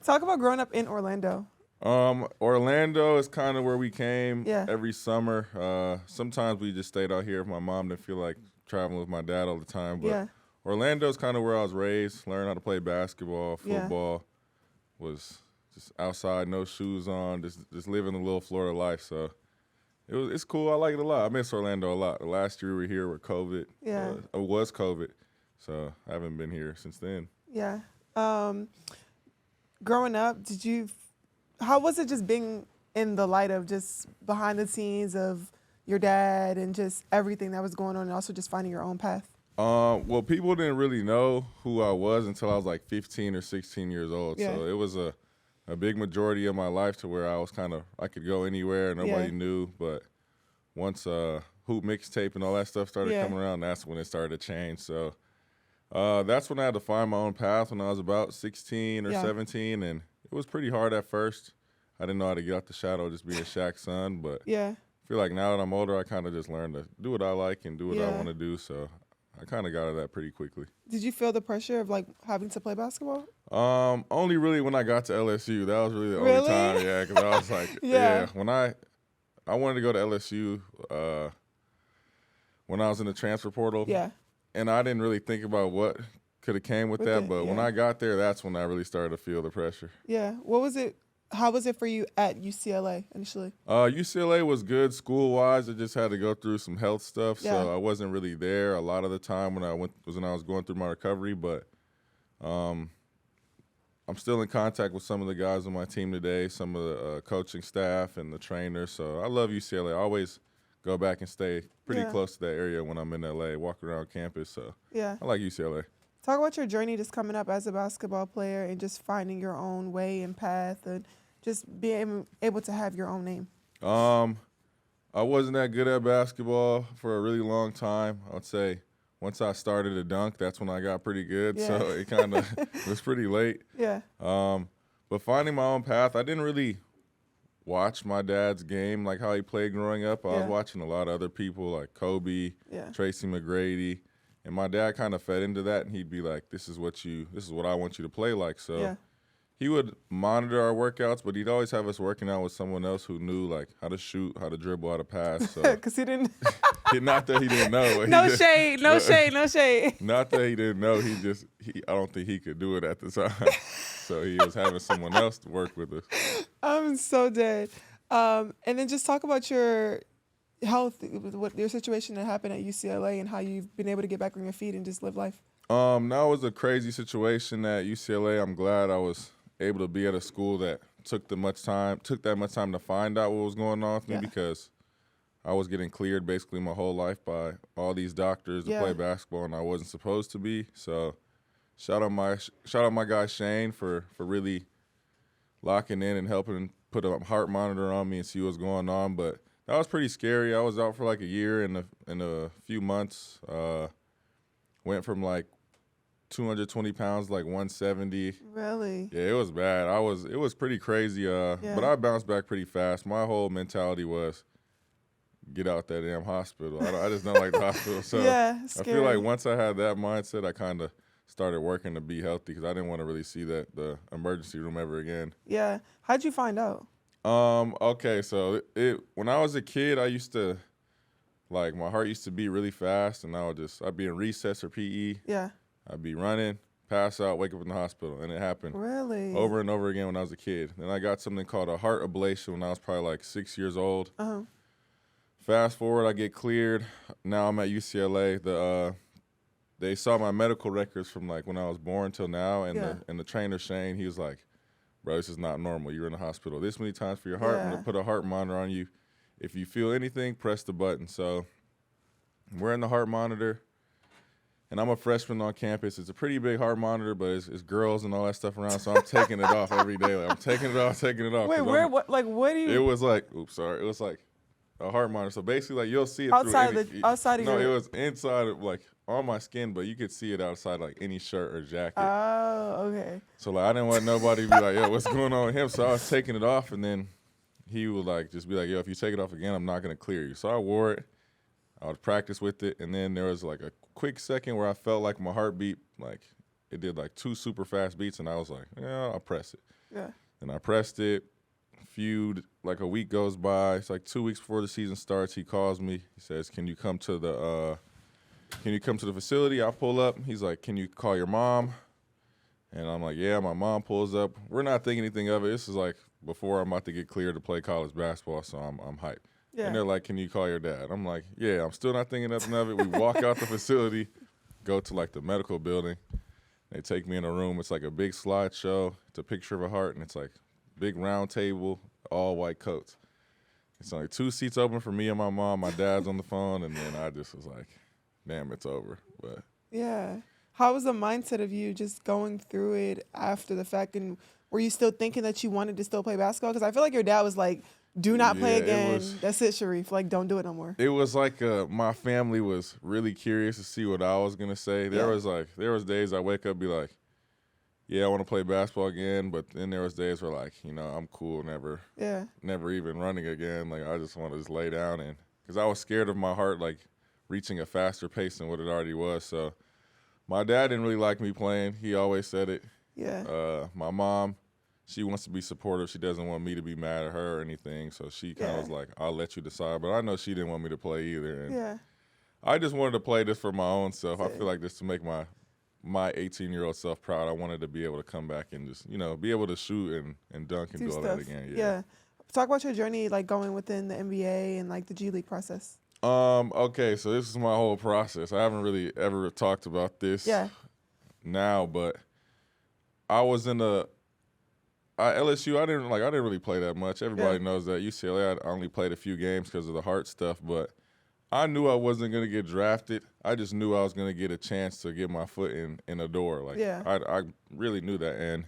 Talk about growing up in Orlando. Orlando is kind of where we came Yeah. every summer. Sometimes we just stayed out here if my mom didn't feel like traveling with my dad all the time. But Yeah. Orlando's kind of where I was raised, learned how to play basketball, Yeah. football, was just outside, no shoes on, just living a little Florida life. So it's cool. I like it a lot. I miss Orlando a lot. The last year we were here with COVID. Yeah. It was COVID, so I haven't been here since then. Yeah. Growing up, how was it just being in the light of just behind the scenes of your dad and just everything that was going on, and also just finding your own path? Well, people didn't really know who I was until I was like 15 or 16 years old. Yeah. So it was a big majority of my life to where I could go anywhere, nobody knew. But once Hoop Mixtape and all that stuff started coming around, that's when it started to change. So that's when I had to find my own path when I was about 16 or 17, and it was pretty hard at first. I didn't know how to get out the shadow just being Shaq's son, but I feel like now that I'm older, I kind of just learned to do what I like and do what I want to do. So I kind of got out of that pretty quickly. Did you feel the pressure of like having to play basketball? Only really when I got to LSU. That was really the only time, because I was like, when I wanted to go to LSU when I was in the transfer portal. Yeah. And I didn't really think about what could have came with that, but when I got there, that's when I really started to feel the pressure. Yeah. What was it? How was it for you at UCLA initially? UCLA was good school-wise. I just had to go through some health stuff, Yeah. so I wasn't really there a lot of the time when I was going through my recovery. But I'm still in contact with some of the guys on my team today, some of the coaching staff and the trainers. So I love UCLA. I always go back and stay pretty close to that area when I'm in LA, walk around campus. So I like UCLA. Talk about your journey just coming up as a basketball player and just finding your own way and path and just being able to have your own name. I wasn't that good at basketball for a really long time. I would say once I started to dunk, that's when I got pretty good. So it kind of was pretty late. Yeah. But finding my own path, I didn't really watch my dad's game like how he played growing up. I was watching a lot of other people like Kobe, Tracy McGrady. And my dad kind of fed into that, and he'd be like, this is what I want you to play like. So he would monitor our workouts, but he'd always have us working out with someone else who knew like how to shoot, how to dribble, how to pass. So because he didn't. Not that he didn't know. No shade. Not that he didn't know. I don't think he could do it at the time. So he was having someone else to work with us. I'm so dead. And then just talk about your health, what your situation that happened at UCLA and how you've been able to get back on your feet and just live life. That was a crazy situation at UCLA. I'm glad I was able to be at a school that took that much time to find out what was going on with me, because I was getting cleared basically my whole life by all these doctors to play basketball, and I wasn't supposed to be. So shout out my guy Shane for really locking in and helping put a heart monitor on me and see what's going on. But that was pretty scary. I was out for like a year and a few months. Went from like 220 pounds to like 170. Really? Yeah, it was bad. It was pretty crazy. But I bounced back pretty fast. My whole mentality was get out that damn hospital. I just don't like the hospital. So I feel like once I had that mindset, I kind of started working to be healthy because I didn't want to really see the emergency room ever again. Yeah. How'd you find out? Okay, so when I was a kid, I used to, like, my heart used to beat really fast, and I'd be in recess or PE. Yeah. I'd be running, pass out, wake up in the hospital, and it happened over and over again when I was a kid. Then I got something called a heart ablation when I was probably like 6 years old. Fast forward, I get cleared. Now I'm at UCLA. They saw my medical records from like when I was born till now, and the trainer Shane, he was like, bro, this is not normal. You're in the hospital this many times for your heart. I'm going to put a heart monitor on you. If you feel anything, press the button. So we're in the heart monitor, and I'm a freshman on campus. It's a pretty big heart monitor, but it's girls and all that stuff around, so I'm taking it off every day. Like, I'm taking it off. Wait, what do you? It was like, it was like a heart monitor. So basically, like, you'll see it outside through outside of No, your... it was inside of, like, on my skin, but you could see it outside, like, any shirt or jacket. Oh, okay. So, like, I didn't want nobody to be like, yo, what's going on with him? So I was taking it off, and then he would, like, just be like, yo, if you take it off again, I'm not going to clear you. So I wore it. I would practice with it, and then there was, like, a quick second where I felt like my heartbeat, like, it did like 2 super fast beats, and I was like, yeah, I'll press it. Yeah. And I pressed it. Like a week goes by. It's like 2 weeks before the season starts. He calls me. He says, "Can you come to the facility?" I pull up. He's like, "Can you call your mom?" And I'm like, "Yeah." My mom pulls up. We're not thinking anything of it. This is like before I'm about to get cleared to play college basketball, so I'm hyped. Yeah. And they're like, "Can you call your dad?" I'm like, "Yeah." I'm still not thinking nothing of it. We walk out the facility, go to like the medical building. They take me in a room. It's like a big slideshow. It's a picture of a heart, and it's like big round table, all white coats. It's only 2 seats open for me and my mom. My dad's on the phone, and then I just was like, damn, it's over. But yeah. How was the mindset of you just going through it after the fact? And were you still thinking that you wanted to still play basketball? Because I feel like your dad was like, do not play again. That's it, Shareef. Like, don't do it no more. It was like my family was really curious to see what I was going to say. There was days I wake up and be like, yeah, I want to play basketball again, but then there was days where like, I'm cool, never even running again. Like I just want to just lay down, and because I was scared of my heart like reaching a faster pace than what it already was. So my dad didn't really like me playing. He always said it. Yeah. My mom, she wants to be supportive. She doesn't want me to be mad at her or anything. So she kind of was like, I'll let you decide. But I know she didn't want me to play either. And I just wanted to play this for my own self. I feel like just to make my 18-year-old self proud. I wanted to be able to come back and just, be able to shoot and dunk and do all that again. Yeah. Talk about your journey, like going within the NBA and like the G League process. Okay, so this is my whole process. I haven't really ever talked about this now, but I was in LSU. I didn't really play that much. Everybody knows that. UCLA, I only played a few games because of the heart stuff, but I knew I wasn't going to get drafted. I just knew I was going to get a chance to get my foot in a door. Like I really knew that. And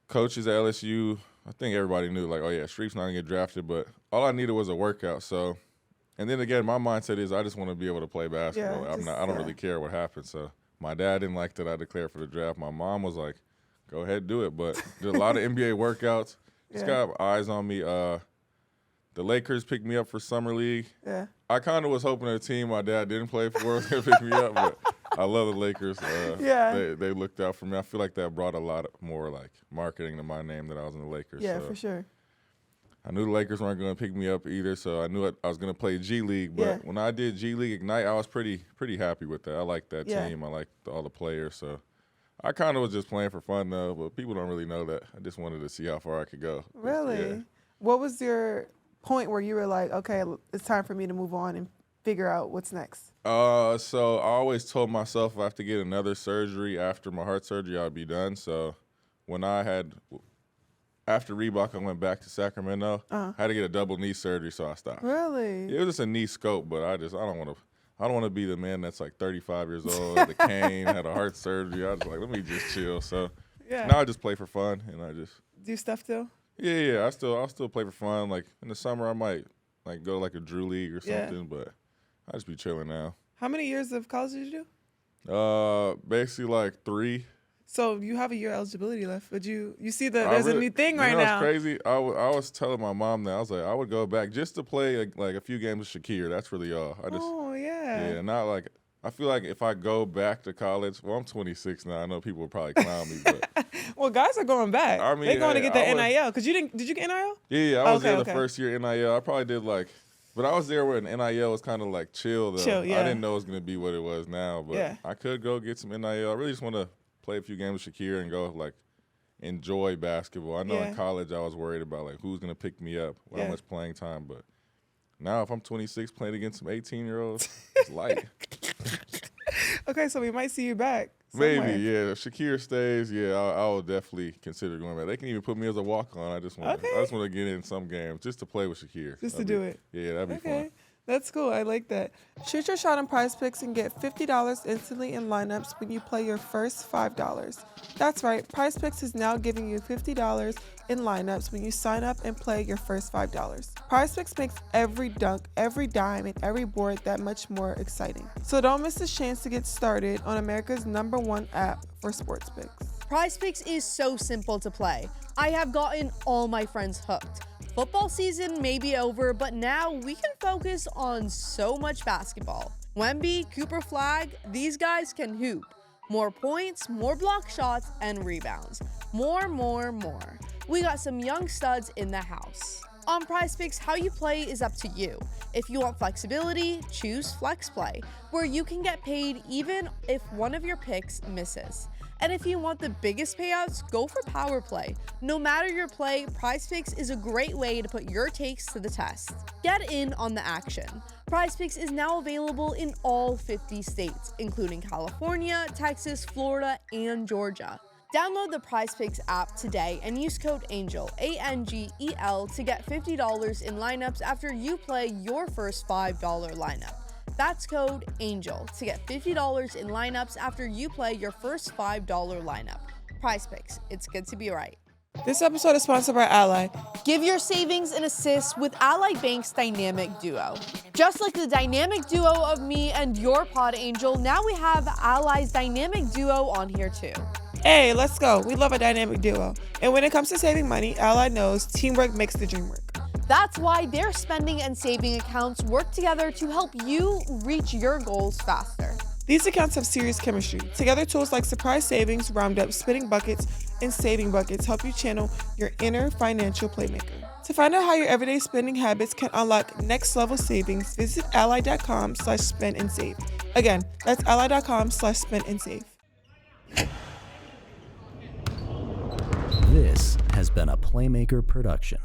coaches at LSU, I think everybody knew, like, oh, yeah, Shareef's not going to get drafted. But all I needed was a workout. So, and then again, my mindset is I just want to be able to play basketball. I don't really care what happens. So my dad didn't like that I declared for the draft. My mom was like, go ahead, do it. But did a lot of NBA workouts. Just got eyes on me. The Lakers picked me up for summer league. Yeah. I kind of was hoping a team my dad didn't play for was going to pick me up, but I love the Lakers. They looked out for me. I feel like that brought a lot more like marketing to my name that I was in the Lakers. Yeah, so for sure. I knew the Lakers weren't going to pick me up either, so I knew I was going to play G League. But when I did G League Ignite, I was pretty happy with that. I liked that team. I liked all the players. So I kind of was just playing for fun, though, but people don't really know that. I just wanted to see how far I could go. Really? Yeah. What was your point where you were like, okay, it's time for me to move on and figure out what's next? So I always told myself if I have to get another surgery after my heart surgery, I'd be done. So when after Reebok, I went back to Sacramento. I had to get a double knee surgery, so I stopped. Really? It was just a knee scope, but I don't want to be the man that's like 35 years old, had a cane, had a heart surgery. I was like, let me just chill. So now I just play for fun, and I just do stuff too. Yeah. I'll still play for fun. Like in the summer, I might like go to like a Drew League or something, but I just be chilling now. How many years of college did you do? Basically like 3. So you have a year eligibility left, but you see that there's a new thing right now. It's crazy. I was telling my mom that I was like, I would go back just to play like a few games with Shakir. That's really all. Not like I feel like if I go back to college, well, I'm 26 now. I know people will probably clown me, but well, guys are going back. I mean, they're going to get the NIL because did you get NIL? Yeah, I was there the first year NIL. I probably did but I was there when NIL was kind of like chill though. I didn't know it was going to be what it was now, but I could go get some NIL. I really just want to play a few games with Shakir and go like enjoy basketball. I know in college I was worried about like who's going to pick me up, how much playing time, but now if I'm 26 playing against some 18-year-olds, it's light. Okay, so we might see you back somewhere. Maybe, yeah. If Shakir stays, I will definitely consider going back. They can even put me as a walk-on. I just want to get in some games just to play with Shakir. Just to do it. Yeah, that'd be fun. That's cool. I like that. Shoot your shot on Prize Picks and get $50 instantly in lineups when you play your first $5. That's right. Prize Picks is now giving you $50 in lineups when you sign up and play your first $5. Prize Picks makes every dunk, every dime, and every board that much more exciting. So don't miss this chance to get started on America's #1 app for sports picks. Prize Picks is so simple to play. I have gotten all my friends hooked. Football season may be over, but now we can focus on so much basketball. Wemby, Cooper Flag, these guys can hoop. More points, more block shots, and rebounds. More. We got some young studs in the house. On PrizePicks, how you play is up to you. If you want flexibility, choose FlexPlay, where you can get paid even if one of your picks misses. And if you want the biggest payouts, go for Power Play. No matter your play, PrizePicks is a great way to put your takes to the test. Get in on the action. PrizePicks is now available in all 50 states, including California, Texas, Florida, and Georgia. Download the PrizePicks app today and use code ANGEL, A-N-G-E-L, to get $50 in lineups after you play your first $5 lineup. That's code ANGEL to get $50 in lineups after you play your first $5 lineup. PrizePicks, it's good to be right. This episode is sponsored by Ally. Give your savings an assist with Ally Bank's Dynamic Duo. Just like the dynamic duo of me and your pod angel, now we have Ally's Dynamic Duo on here too. Hey, let's go. We love a dynamic duo. And when it comes to saving money, Ally knows teamwork makes the dream work. That's why their spending and saving accounts work together to help you reach your goals faster. These accounts have serious chemistry. Together, tools like Surprise Savings, Roundup, Spinning Buckets, and Saving Buckets help you channel your inner financial playmaker. To find out how your everyday spending habits can unlock next level savings, visit ally.com/spend-and-save. Again, that's ally.com/spend-and-save. This has been a Playmaker production.